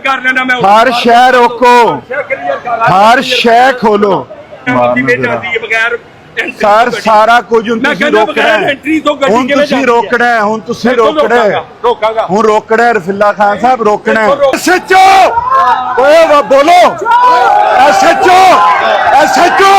कर लेना मैं हर शह रोको, हर शह खोलो बगैर सर, सारा कुछ ਹੁਣ ਤੁਸੀਂ ਰੋਕਣਾ ਹੈ, ਹੁਣ ਤੁਸੀਂ ਰੋਕਣਾ ਹੈ, ਹੁਣ ਤੁਸੀਂ ਰੋਕਣਾ ਹੈ, ਹੁਣ ਰੋਕਣਾ ਹੈ ਰਫੀਲਾ ਖਾਨ ਸਾਹਿਬ, ਰੋਕਣਾ ਹੈ। ਐਸਐਚਓ ਓਏ ਬੋਲੋ, SHO SHO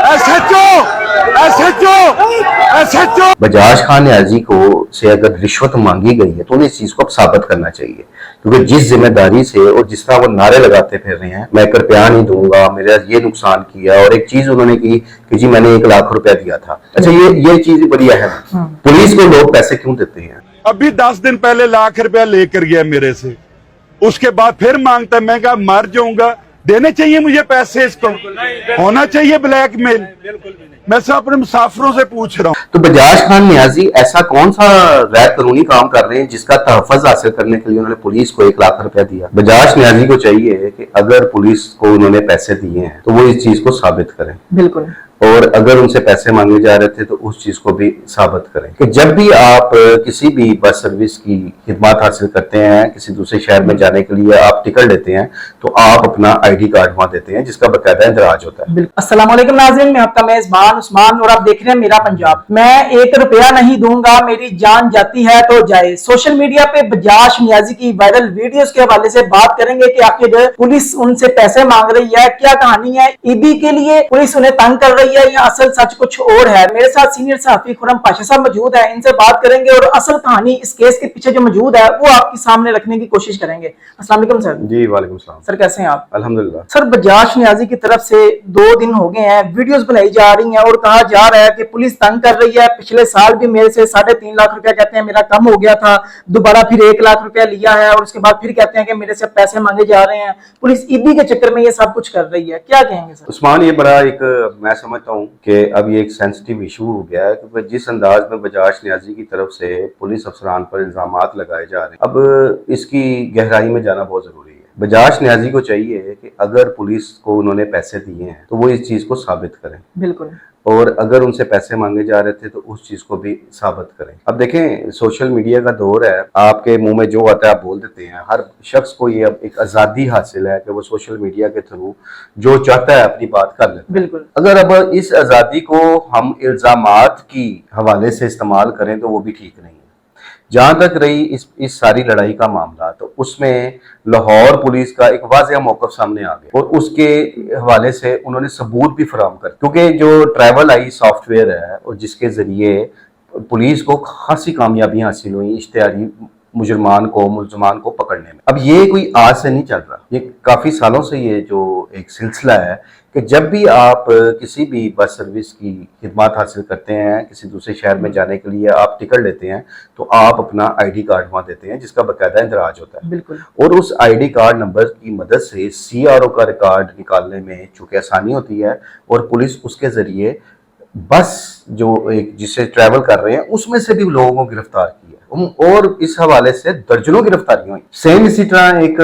SHO SHO SHO. Bajaj Khan Niazi को से अगर रिश्वत मांगी गई है तो उन्हें इस चीज को अब साबित करना चाहिए, क्योंकि जिस जिम्मेदारी से और जिस तरह वो नारे लगाते फिर रहे हैं, मैं कृपया नहीं दूंगा, मेरा ये नुकसान किया, और एक चीज उन्होंने की कि जी मैंने 1 लाख रुपया दिया था। अच्छा, ये चीज बड़ी अहम है। पुलिस को लोग पैसे क्यों देते हैं? अभी 10 दिन पहले 1 लाख रुपया लेकर गया मेरे से, उसके बाद फिर मांगता है। मैं कहा मर जाऊंगा, देने चाहिए मुझे पैसे, इसको होना चाहिए ब्लैकमेल। मैं सब अपने मुसाफिरों से पूछ रहा हूँ। तो बजाज खान न्याजी ऐसा कौन सा गैर कानूनी काम कर रहे हैं जिसका तहफ़्फ़ुज़ हासिल करने के लिए उन्होंने पुलिस को 1 लाख रुपया दिया? बजाज न्याजी को चाहिए कि अगर पुलिस को उन्होंने पैसे दिए हैं तो वो इस चीज को साबित करें। बिल्कुल। और अगर उनसे पैसे मांगे जा रहे थे तो उस चीज को भी साबित करें कि जब भी आप किसी भी बस सर्विस की खिदमत हासिल करते हैं, किसी दूसरे शहर में जाने के लिए आप टिकट लेते हैं, तो आप अपना आईडी कार्ड वहां देते हैं जिसका बकायदा इंदराज होता है। अस्सलाम वालेकुम नाज़रीन, मैं आपका मेजबान उस्मान और आप देख रहे हैं मेरा पंजाब। मैं 1 रुपया नहीं दूंगा, मेरी जान जाती है तो जाए। सोशल मीडिया पे बजाज न्याजी की वायरल वीडियोस के हवाले से बात करेंगे कि आखिर पुलिस उनसे पैसे मांग रही है, क्या कहानी है, ईदी के लिए पुलिस उन्हें तंग कर रही है या असल सच कुछ और है। मेरे साथ सीनियर सहाफी खुरम पाशा साहब मौजूद है, इनसे बात करेंगे और असल कहानी इस केस के पीछे जो मौजूद है वो आपके सामने रखने की कोशिश करेंगे। अस्सलाम वालेकुम सर। जी वालेकुम सलाम। सर कैसे हैं आप? अल्हम्दुलिल्लाह। सर, बजाज न्याजी की तरफ से 2 दिन हो गए हैं, वीडियोस बनाई जा रही हैं और कहा जा रहा है कि पुलिस तंग कर रही है। पिछले साल भी मेरे से 3.5 लाख रुपया कहते हैं मेरा कम हो गया था, दोबारा फिर 1 लाख रुपया लिया है और उसके बाद फिर कहते हैं कि मेरे से पैसे मांगे जा रहे हैं। पुलिस ईदी के चक्कर में ये सब कुछ कर रही है, क्या कहेंगे सर? उस्मान, ये बड़ा एक मैं समझता हूँ कि अब ये एक सेंसिटिव इशू हो गया है, क्योंकि जिस अंदाज में बजाज न्याजी की तरफ से पुलिस अफसरान पर इल्जामात लगाए जा रहे हैं, अब इसकी गहराई में जाना बहुत जरूरी है। बजाज न्याजी को चाहिए कि अगर पुलिस को उन्होंने पैसे दिए हैं तो वो इस चीज को साबित करें। बिल्कुल। और अगर उनसे पैसे मांगे जा रहे थे तो उस चीज को भी साबित करें। अब देखें, सोशल मीडिया का दौर है, आपके मुंह में जो आता है आप बोल देते हैं। हर शख्स को ये अब एक आजादी हासिल है कि वो सोशल मीडिया के थ्रू जो चाहता है अपनी बात कर लेता है। बिल्कुल। अगर अब इस आजादी को हम इल्जामात की हवाले से इस्तेमाल करें तो वो भी ठीक नहीं है। जहां तक रही इस सारी लड़ाई का मामला, तो उसमें लाहौर पुलिस का एक वाज़ेह मौक़िफ़ सामने आ गया और उसके हवाले से उन्होंने सबूत भी फराहम कर, क्योंकि जो ट्रैवल आई सॉफ्टवेयर है और जिसके जरिए पुलिस को खासी कामयाबियां हासिल हुई इश्तिहारी मुजरमान को मुलजमान को पकड़ने में। अब ये कोई आज से नहीं चल रहा, ये काफी सालों से ये जो एक सिलसिला है कि जब भी आप किसी भी बस सर्विस की खिदमत हासिल करते हैं, किसी दूसरे शहर में जाने के लिए आप टिकट लेते हैं, तो आप अपना आईडी कार्ड वहां देते हैं जिसका बकायदा इंदराज होता है। बिल्कुल। और उस आईडी कार्ड नंबर की मदद से सीआरओ का रिकॉर्ड निकालने में चूंकि आसानी होती है और पुलिस उसके जरिए बस जो एक जिससे ट्रैवल कर रहे हैं उसमें से भी लोगों को गिरफ्तार किया और इस हवाले से दर्जनों गिरफ्तारियां हुई। सेम इसी तरह एक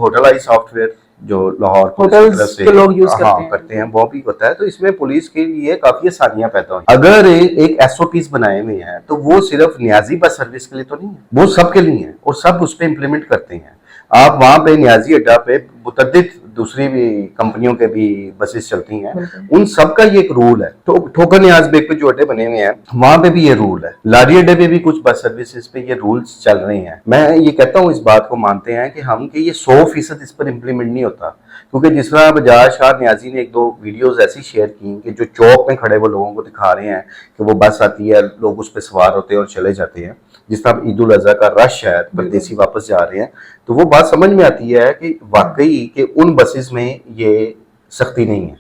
होटल आई सॉफ्टवेयर जो लाहौर होटल्स के लोग यूज करते हैं, वो भी होता है। तो इसमें पुलिस के लिए काफी आसानियां पैदा हुई। अगर एक एसओपीस बनाए हुए हैं तो वो सिर्फ न्याजी बस सर्विस के लिए तो नहीं है, वो सबके लिए है और सब उस पर इम्प्लीमेंट करते हैं। आप वहां पे न्याजी अड्डा पे मुतअद्दिद दूसरी भी कंपनियों के भी बसेस चलती हैं, उन सब का ये एक रूल है। तो ठोकर न्याज बेग पे जो अड्डे बने हुए हैं वहां पे भी ये रूल है, लारी अड्डे पे भी कुछ बस सर्विसेज पे ये रूल्स चल रहे हैं। मैं ये कहता हूँ, इस बात को मानते हैं कि हम कि ये 100% इस पर इम्प्लीमेंट नहीं होता, क्योंकि जिस तरह बजाज शाह न्याजी ने 1-2 वीडियोस ऐसी शेयर की कि जो चौक में खड़े वो लोगों को दिखा रहे हैं कि वो बस आती है, लोग उस पर सवार होते हैं और चले जाते हैं। जिस तरह ईद उल अज़हा का रश है, परदेसी वापस जा रहे हैं, तो वो बात समझ में आती है कि वाकई कि उन बसेस में ये सख्ती नहीं है।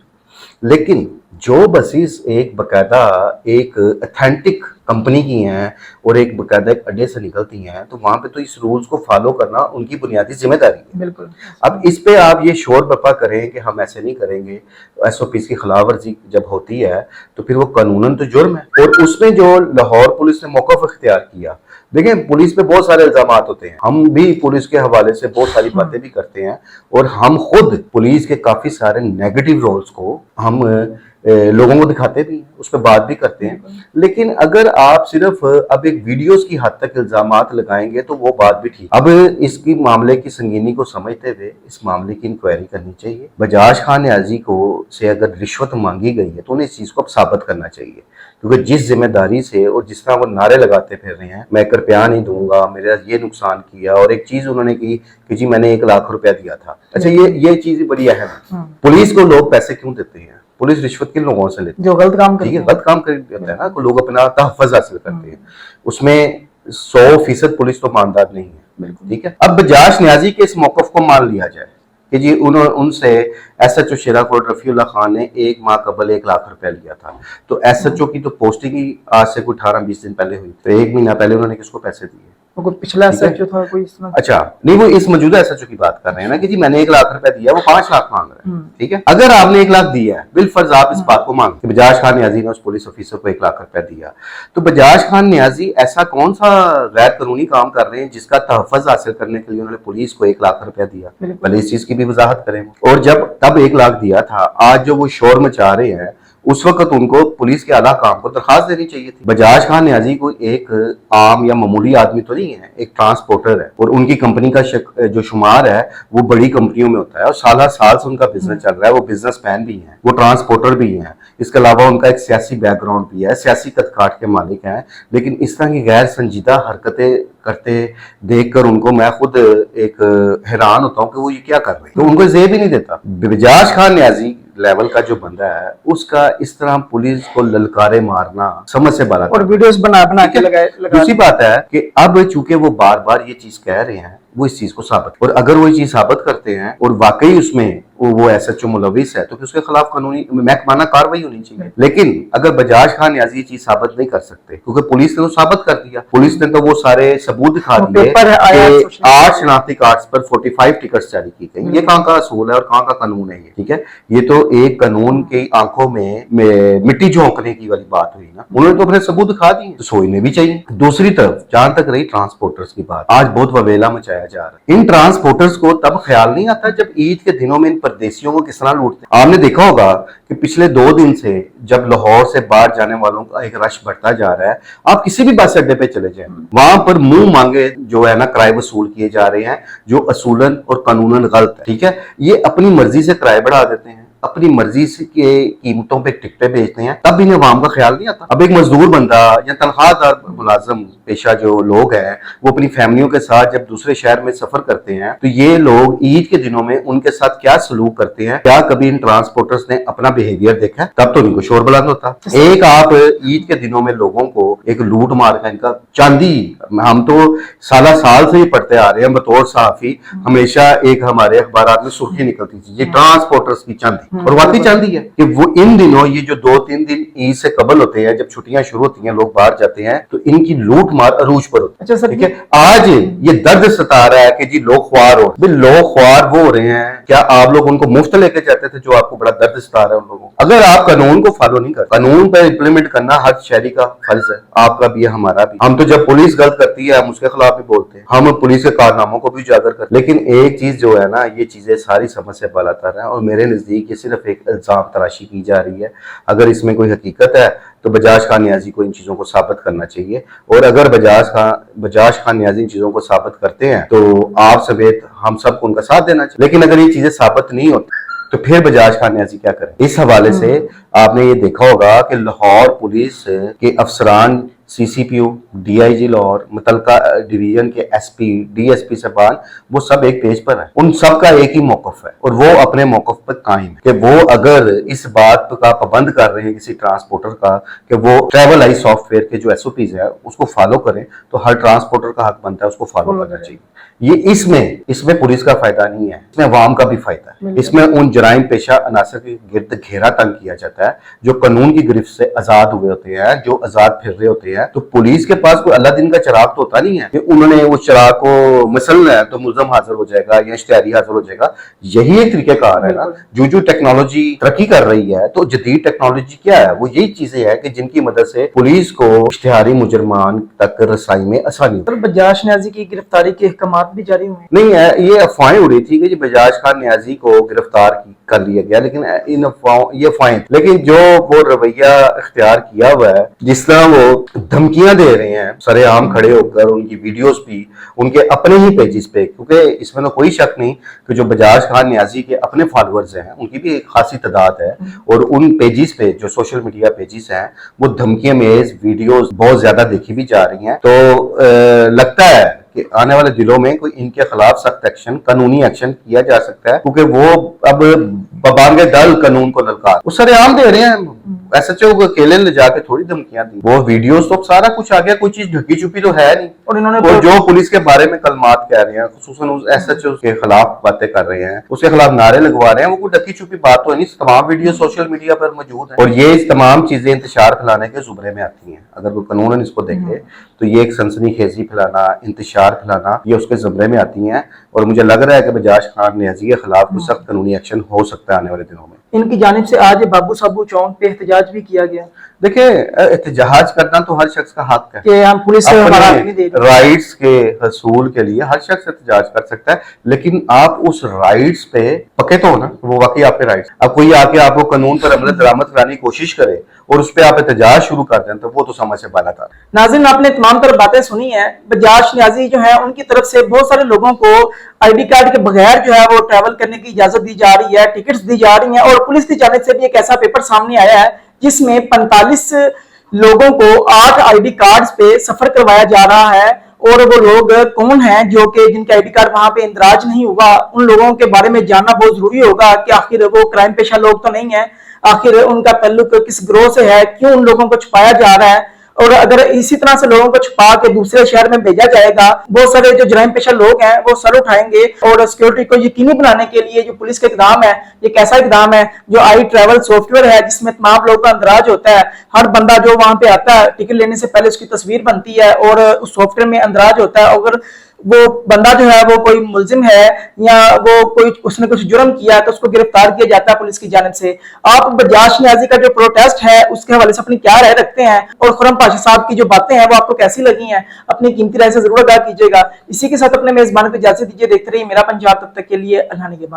लेकिन जो बसेस एक बकायदा एक ऑथेंटिक कंपनी की हैं और एक बकायदा एक अड्डे से निकलती हैं, तो वहां पे तो इस रूल्स को फॉलो करना उनकी बुनियादी जिम्मेदारी है। बिल्कुल। अब इस पे आप ये शोर बर्पा करें कि हम ऐसे नहीं करेंगे, एसओपीस की खिलाफ वर्जी जब होती है तो फिर वो कानूनन तो जुर्म है। और उसमें जो लाहौर पुलिस ने मौक़िफ़ इख्तियार किया, देखें पुलिस पे बहुत सारे इल्जामात होते हैं, हम भी पुलिस के हवाले से बहुत सारी बातें भी करते हैं और हम खुद पुलिस के काफी सारे नेगेटिव रोल्स को हम लोगों को दिखाते भी हैं, उस पर बात भी करते हैं। लेकिन अगर आप सिर्फ अब एक वीडियोस की हद तक इल्जामात लगाएंगे तो वो बात भी ठीक। अब इसकी मामले की संगीनी को समझते हुए इस मामले की इंक्वायरी करनी चाहिए। बजाज खान न्याजी को से अगर रिश्वत मांगी गई है तो उन्हें इस चीज को अब साबित करना चाहिए, क्योंकि जिस जिम्मेदारी से और जिस तरह वो नारे लगाते फिर रहे हैं, मैं 1 रुपया नहीं दूंगा, मेरा ये नुकसान किया, और एक चीज उन्होंने की कि जी मैंने 1 लाख रुपया दिया था। अच्छा, ये चीज बड़ी अहम है। पुलिस को लोग पैसे क्यों देते हैं? पुलिस रिश्वत किन लोगों से लेती है? जो गलत काम करते ठीक है, हैं। गलत काम करते हैं ना, तो लोग अपना तहफ़्फ़ुज़ हासिल करते हैं, उसमें 100% पुलिस तो ईमानदार नहीं है। ठीक है, अब बजाज न्याजी के इस मौक़िफ़ को मान लिया जाए कि जी उनसे SHO शेराकोट रफ़ीउल्लाह खान ने 1 माह कबल 1 लाख रुपया लिया था, तो SHO की तो पोस्टिंग ही आज से कोई 18-20 दिन पहले हुई, तो 1 महीना पहले उन्होंने किसको पैसे दिए? कोई पिछला SHO था कोई इसमें? अच्छा, नहीं, वो इस मौजूदा SHO की बात कर रहे हैं ना कि जी मैंने 1 लाख रुपया दिया, वो 5 लाख मांग रहे हैं। ठीक है, अगर आपने 1 लाख दिया है, बिलफर्ज आप इस बात को मांग कि बजाज खान न्याजी ने उस पुलिस ऑफिसर को 1 लाख रुपया दिया, तो बजाज खान न्याजी ऐसा कौन सा गैर कानूनी काम कर रहे हैं जिसका तहफ़्फ़ुज़ हासिल करने के लिए उन्होंने पुलिस को 1 लाख रुपया दिया? पहले इस चीज की भी वजाहत करें। और जब तब 1 लाख दिया था, आज जो वो शोर मचा रहे हैं, उस वक्त उनको पुलिस के आला काम को दरखास्त देनी चाहिए थी। बजाज खान न्याजी कोई एक आम या मामूली आदमी तो नहीं है, एक ट्रांसपोर्टर है, और उनकी कंपनी का जो शुमार है वो बड़ी कंपनियों में होता है, और साल साल से उनका बिजनेस चल रहा है, वो बिजनेसमैन भी हैं, वो ट्रांसपोर्टर भी हैं, इसके अलावा उनका एक सियासी बैकग्राउंड भी है, सियासी कदकाठ के मालिक हैं। लेकिन इस तरह की गैर संजीदा हरकतें करते देखकर उनको मैं खुद एक हैरान होता हूँ कि वो ये क्या कर रहे हैं, तो उनको जेब ही नहीं देता। बजाज खान न्याजी लेवल का जो बंदा है, उसका इस तरह पुलिस को ललकारे मारना समझ से बाहर और वीडियोस बना के लगाए। दूसरी बात है कि अब चूंकि वो बार बार ये चीज कह रहे हैं, वो इस चीज को साबित, और अगर वो ये चीज साबित करते हैं और वाकई उसमें वो SHO मुलविस है, तो फिर उसके खिलाफ कानूनी महकमाना कार्रवाई होनी चाहिए। लेकिन अगर बजाज खान न्याजी ये चीज साबित नहीं कर सकते, क्योंकि पुलिस ने तो साबित कर दिया, पुलिस ने तो वो सारे सबूत दिखा दिए कि 8 शनाख्ती कार्ड्स पर 45 टिकट्स जारी की गई। ये कहाँ का असूल है और कहाँ का कानून है ये? ठीक है, ये तो एक कानून की आंखों में मिट्टी झोंकने की वाली बात हुई ना, उन्होंने तो अपने सबूत दिखा दिए, तो सोचने भी चाहिए। दूसरी तरफ जहां तक रही ट्रांसपोर्टर्स की बात, आज बहुत ववेला मचाया जा रहा है। इन ट्रांसपोर्टर्स को तब ख्याल नहीं आता जब ईद के दिनों में इन परदेशियों को किस तरह लूटते। आपने देखा होगा कि पिछले 2 दिन से जब लाहौर से बाहर जाने वालों का एक रश बढ़ता जा रहा है, आप किसी भी बस अड्डे पे चले जाएं, वहां पर मुंह मांगे जो है ना किराए वसूल किए जा रहे हैं, जो असूलन और कानूनन गलत है। ठीक है, ये अपनी मर्जी से किराए बढ़ा देते हैं, अपनी मर्जी से के कीमतों पे टिकटें बेचते हैं, तब इन्हें अवाम का ख्याल नहीं आता। अब एक मजदूर बंदा या तनख्वाहदार मुलाजम पेशा जो लोग हैं, वो अपनी फैमिलियों के साथ जब दूसरे शहर में सफर करते हैं, तो ये लोग ईद के दिनों में उनके साथ क्या सलूक करते हैं, क्या कभी इन ट्रांसपोर्टर्स ने अपना बिहेवियर देखा है? तब तो इनको शोर बुलंद होता। एक आप ईद के दिनों में लोगों को एक लूट मार का इनका चांदी, हम तो साल से ही पढ़ते आ रहे हैं बतौर सहाफी, हमेशा एक हमारे अखबार में सुर्खी निकलती थी, ये ट्रांसपोर्टर्स की चांदी, और वाकई चांदी है कि वो इन दिनों ये जो 2-3 दिन ईद से कबल होते हैं, जब छुट्टियां शुरू होती हैं, लोग बाहर जाते हैं, तो इनकी लूट मार अरूज पर होती है। अच्छा सर, ठीक है, आज ये दर्द सता रहा है कि जी लोग ख्वार हो, लोग ख्वार वो हो रहे हैं। क्या आप लोग उनको मुफ्त लेके जाते थे जो आपको बड़ा दर्द सता रहा है उन लोगों? अगर आप कानून को फॉलो नहीं करते, कानून पर इंप्लीमेंट करना हर शहरी का फर्ज है, आपका भी है, हमारा भी। हम तो जब पुलिस गलत करती है हम उसके खिलाफ भी बोलते हैं, हम पुलिस के कारनामों को भी उजागर करते हैं। लेकिन एक चीज जो है ना, ये चीजें सारी समझ से बालातर है, और मेरे नजदीक ये सिर्फ एक इल्जाम तराशी की जा रही है। अगर इसमें कोई हकीकत है तो बजाज खान न्याजी को इन चीजों को साबित करना चाहिए, और अगर बजाज खान न्याजी इन चीजों को साबित करते हैं तो आप समेत हम सबको उनका साथ देना चाहिए। लेकिन अगर ये चीजें साबित नहीं होती तो फिर बजाज खान न्याजी क्या करें? इस हवाले से आपने ये देखा होगा कि लाहौर पुलिस के अफसरान, CCPO, DIG लाहौर, मुतलका डिवीजन के SP, DSP साहबान, वो सब एक पेज पर है, उन सब का एक ही मौकफ है, और वो अपने मौकफ पर कायम है कि वो अगर इस बात का पाबंद कर रहे हैं किसी ट्रांसपोर्टर का कि वो ट्रैवल आई सॉफ्टवेयर के जो SOPs है उसको फॉलो करें, तो हर ट्रांसपोर्टर का हक बनता है उसको फॉलो करना चाहिए। ये इसमें पुलिस का फायदा नहीं है, इसमें अवाम का भी फायदा है। इसमें उन जराइम पेशा अनासर के गिर्द घेरा तंग किया जाता है जो कानून की गिरफ्त से आजाद हुए होते हैं, जो आजाद फिर रहे होते हैं। तो पुलिस के पास कोई अल्लाह दिन का चिराग तो होता नहीं है कि उन्होंने वो चिराग को मसलना है तो मुल्जम हाजिर हो जाएगा या इश्तिहारी हाजिर हो जाएगा। यही एक तरीकेकार है ना, जो टेक्नोलॉजी तरक्की कर रही है, तो जदीद टेक्नोलॉजी क्या है, वो यही चीजें हैं कि जिनकी मदद से पुलिस को इश्तिहारी मुजरमान तक रसाई में आसानी। बजाज न्याजी की गिरफ्तारी के अहकाम तहकीकात भी जारी हुए? नहीं है, ये अफवाहें उड़ी थी कि बजाज खान नियाजी को गिरफ्तार कर लिया गया, लेकिन इन अफवाहों ये अफवाहें, लेकिन जो वो रवैया इख्तियार किया हुआ है, जिस तरह वो धमकियां दे रहे हैं सरेआम खड़े होकर, उनकी वीडियोस भी उनके अपने ही पेजेस पे, क्योंकि इसमें तो कोई शक नहीं कि जो बजाज खान नियाजी के अपने फॉलोअर्स हैं उनकी भी एक खासी तादाद है, और उन पेजेस पे जो सोशल मीडिया पेजेस हैं वो धमकियां मेज वीडियोस बहुत ज्यादा देखी भी जा रही हैं। तो लगता है कि आने वाले दिनों में कोई इनके खिलाफ सख्त एक्शन, कानूनी एक्शन किया जा सकता है, क्योंकि वो अब बबांगे दल कानून को ललकार वो सरेआम दे रहे हैं। एसएचओ को अकेले ले जाके थोड़ी धमकियां दी, वो वीडियोस तो सारा कुछ आ गया, कोई चीज ढकी छुपी तो है नहीं। और इन्होंने और जो पुलिस के बारे में कलमात कह रहे हैं, खुसूसन उस एसएचओ के खिलाफ बातें कर रहे हैं, उसके खिलाफ नारे लगवा रहे हैं, वो कोई ढकी छुपी बात तो है नहीं। तमाम वीडियो सोशल मीडिया पर मौजूद है, और ये तमाम चीजें इंतशार फैलाने के जुमरे में आती हैं। अगर कोई कानूनन इसको देखे तो ये एक सनसनीखेजी फैलाना, इंतशार फैलाना, ये उसके जुमरे में आती हैं। और मुझे लग रहा है कि बजाज खान नियाजी के खिलाफ कोई सख्त कानूनी एक्शन हो सकता है आने वाले दिनों में। इनकी जानिब से आज बाबू साबू चौक पे एहतजाज भी किया गया। देखिए, एहतजाज करना तो हर शख्स का हक है कि हम पुलिस से हमारा नहीं दे रही। राइट्स के हसूल के लिए हर शख्स एहतजाज कर सकता है, लेकिन आप उस राइट्स पे पक्के तो हो ना, वो वाकई आपके राइट्स। अब कोई आके आपको कानून पर अमल दरामद कराने की कोशिश करे और उस पर आप एहतजाज शुरू कर दें तो वो तो समझ से बाला था। नाज़रीन, आपने तमाम तरह बातें सुनी है। बजाज नियाजी जो है उनकी तरफ से बहुत सारे लोगों को आईडी कार्ड के बगैर जो है वो ट्रैवल करने की इजाजत दी जा रही है, टिकट्स दी जा रही हैं, और पुलिस की जानिब से भी एक ऐसा पेपर सामने आया है जिसमें 45 लोगों को 8 आईडी कार्ड्स पे सफर करवाया जा रहा है। और वो लोग कौन हैं जो कि जिनके आईडी कार्ड वहां पे इंदराज नहीं हुआ, उन लोगों के बारे में जानना बहुत जरूरी होगा कि आखिर वो क्राइम पेशा लोग तो नहीं है, आखिर उनका ताल्लुक किस ग्रोह से है, क्यों उन लोगों को छुपाया जा रहा है। और अगर इसी तरह से लोगों को छुपा के दूसरे शहर में भेजा जाएगा, बहुत सारे जो जराइम पेशा लोग हैं वो सर उठाएंगे। और सिक्योरिटी को यकीनी बनाने के लिए जो पुलिस का इकदाम है, ये कैसा इकदाम है, जो आई ट्रैवल सॉफ्टवेयर है जिसमें तमाम लोगों का अंदराज होता है। हर बंदा जो वहां पे आता है टिकट लेने से पहले उसकी तस्वीर बनती है और उस सॉफ्टवेयर में अंदराज होता है। अगर वो बंदा जो है वो कोई मुलजिम है या वो कोई उसने कुछ जुर्म किया तो उसको गिरफ्तार किया जाता है पुलिस की जानिब से। आप बजाज नियाजी का जो प्रोटेस्ट है उसके हवाले से अपनी क्या राय रखते हैं, और खुर्रम पाशा साहब की जो बातें हैं वो आपको कैसी लगी हैं, अपनी कीमती राय से जरूर आगाह कीजिएगा। इसी के साथ अपने मेजबान को इजाजत दीजिए। देखते रहिए मेरा पंजाब, तब तक के लिए अल्लाह निगहबान।